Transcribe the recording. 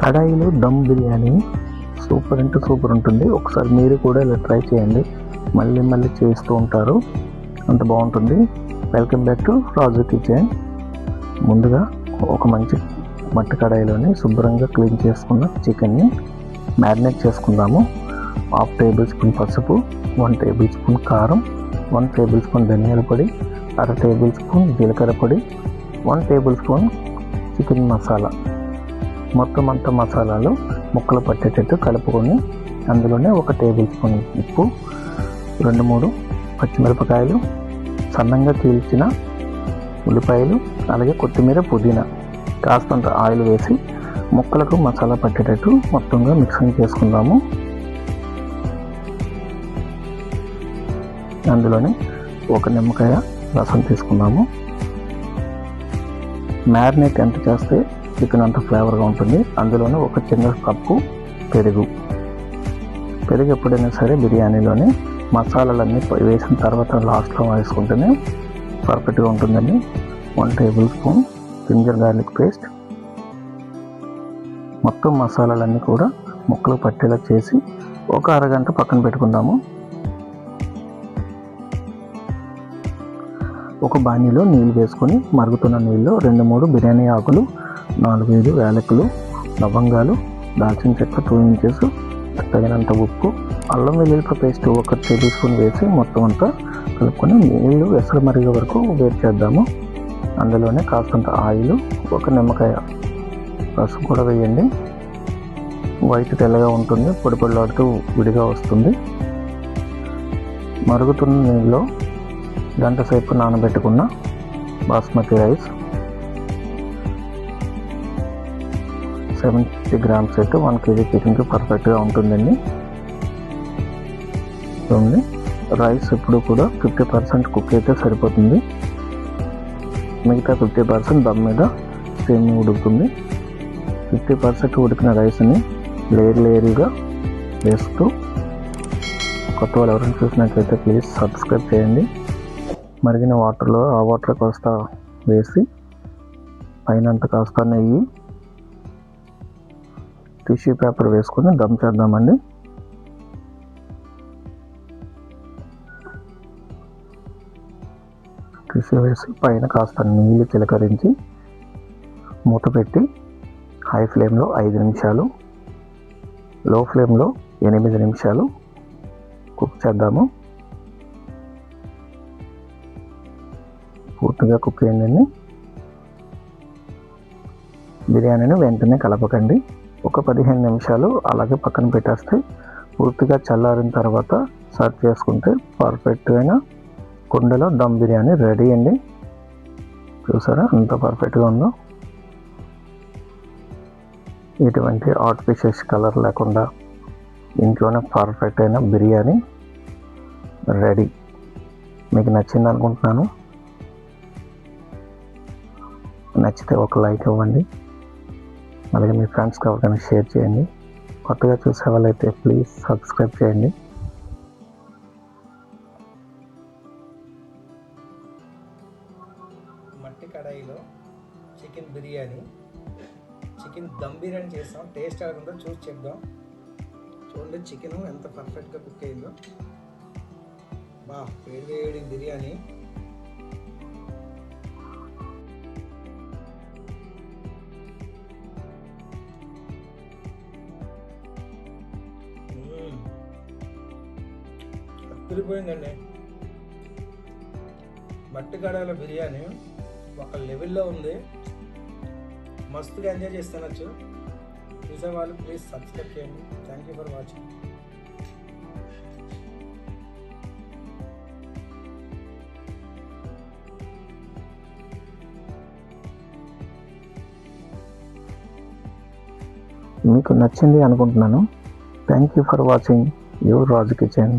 కడాయిలో దమ్ బిర్యానీ సూపర్ అంటే సూపర్ ఉంటుంది. ఒకసారి మీరు కూడా ఇలా ట్రై చేయండి, మళ్ళీ మళ్ళీ చేస్తూ ఉంటారు, అంత బాగుంటుంది. Welcome back to Raju kitchen. ముందుగా ఒక మంచి మట్టి కడాయిలోని శుభ్రంగా క్లీన్ చేసుకున్న చికెన్ని మ్యారినేట్ చేసుకుందాము. 1/2 టేబుల్ స్పూన్ పసుపు, 1 టేబుల్ స్పూన్ కారం, 1 టేబుల్ స్పూన్ ధనియాల పొడి, 1/2 టేబుల్ స్పూన్ జీలకర్ర పొడి, 1 టేబుల్ స్పూన్ చికెన్ మసాలా. మొత్తం అంతా మసాలాలు ముక్కలు పట్టేటట్టు కలుపుకొని అందులోనే 1 టేబుల్ స్పూన్ ఉప్పు, 2-3 పచ్చిమిరపకాయలు, సన్నంగా చీల్చిన ఉల్లిపాయలు, అలాగే కొత్తిమీర, పుదీనా, కాస్తంత ఆయిల్ వేసి ముక్కలకు మసాలా పట్టేటట్టు మొత్తంగా మిక్సింగ్ చేసుకుందాము. అందులోనే 1 నిమ్మకాయ రసం తీసుకుందాము. మ్యారినేట్ ఎంత చేస్తే చికెన్ అంత ఫ్లేవర్గా ఉంటుంది. అందులోనే 1 చిన్న కప్పు పెరుగు ఎప్పుడైనా సరే బిర్యానీలోని మసాలాలన్నీ వేసిన తర్వాత లాస్ట్లో వేసుకుంటేనే పర్ఫెక్ట్గా ఉంటుందండి. 1 table spoon ginger garlic paste. మొత్తం మసాలాలన్నీ కూడా ముక్కలు పట్టేలా చేసి ఒక అరగంట పక్కన పెట్టుకుందాము. ఒక బాణీలో నీళ్ళు వేసుకొని మరుగుతున్న నీళ్ళలో 2-3 బిర్యానీ ఆకులు, 4-5 యాలకులు, లవంగాలు, దాల్చిన చెక్క 2 ఇంచెస్, తగినంత ఉప్పు, అల్లం వెల్లుల్లి పేస్ట్ 1 టేబుల్ స్పూన్ వేసి మొత్తం అంతా కలుపుకొని నీళ్ళు ఎసరు మరిగే వరకు వేడి చేద్దాము. అందులోనే కాస్తంత ఆయిల్, 1 నిమ్మకాయ రసం కూడా వేయండి. వైట్ తెల్లగా ఉంటుంది, పొడి పొడిలాడుతూ విడిగా వస్తుంది. మరుగుతున్న నీళ్ళలో గంట సేపు నానబెట్టుకున్న బాస్మతి రైస్ 70 గ్రామ్స్ అయితే 1 కేజీ చికెన్కి పర్ఫెక్ట్గా ఉంటుందండి. చూడండి, రైస్ ఇప్పుడు కూడా 50% కుక్ అయితే సరిపోతుంది. మిగతా 50% దమ్ మీద సేమ్ ఉడుకుతుంది. 50% ఉడికిన రైస్ని లేయర్గా వేస్తూ, కొత్త వాళ్ళు ఎవరైనా చూసినట్లయితే ప్లీజ్ సబ్స్క్రైబ్ చేయండి. మరిగిన వాటర్లో ఆ వాటర్ కాస్త వేసి పైనంత కాస్త నెయ్యి, టిష్యూ పేపర్ వేసుకొని దమ్ చేద్దామండి. టిష్యూ వేసి పైన కాస్త నీళ్ళు చిలకరించి మూత పెట్టి హై ఫ్లేమ్లో 5 నిమిషాలు, లో ఫ్లేమ్లో 8 నిమిషాలు కుక్ చేద్దాము. పూర్తిగా కుక్ అయ్యిందండి. బిర్యానీని వెంటనే కలపకండి. ఒక 15 నిమిషాలు అలాగే పక్కన పెట్టేస్తే పూర్తిగా చల్లారిన తర్వాత సర్వ్ చేసుకుంటే పర్ఫెక్ట్ అయిన కుండలో దమ్ బిర్యానీ రెడీ అండి. చూసారా ఎంత పర్ఫెక్ట్గా ఉందో. ఎటువంటి ఆర్టిఫిషియల్ కలర్ లేకుండా ఇంట్లోనే పర్ఫెక్ట్ అయిన బిర్యానీ రెడీ. మీకు నచ్చింది అనుకుంటున్నాను. నచ్చితే ఒక లైక్ ఇవ్వండి, అలాగే మీ ఫ్రెండ్స్కి ఎవరికైనా షేర్ చేయండి. కొత్తగా చూసే వాళ్ళైతే ప్లీజ్ సబ్స్క్రైబ్ చేయండి. మట్టి కడాయిలో చికెన్ బిర్యానీ, చికెన్ దమ్ బిర్యానీ చేస్తాం. టేస్ట్ ఎలా ఉందో చూసి చెప్దాం. చూడండి చికెన్ ఎంత పర్ఫెక్ట్గా కుక్ అయిందో. వేడి బిర్యానీ. అదిరిపోయిందండి. మట్టి కడాయిలో బిర్యానీ ఒక లెవెల్లో ఉంది. మస్తుగా ఎంజాయ్ చేస్తానొచ్చు. చూసేవాళ్ళు ప్లీజ్ సబ్స్క్రైబ్ చేయండి. Thank you for watching. మీకు నచ్చింది అనుకుంటున్నాను. Thank you for watching your Raju kitchen.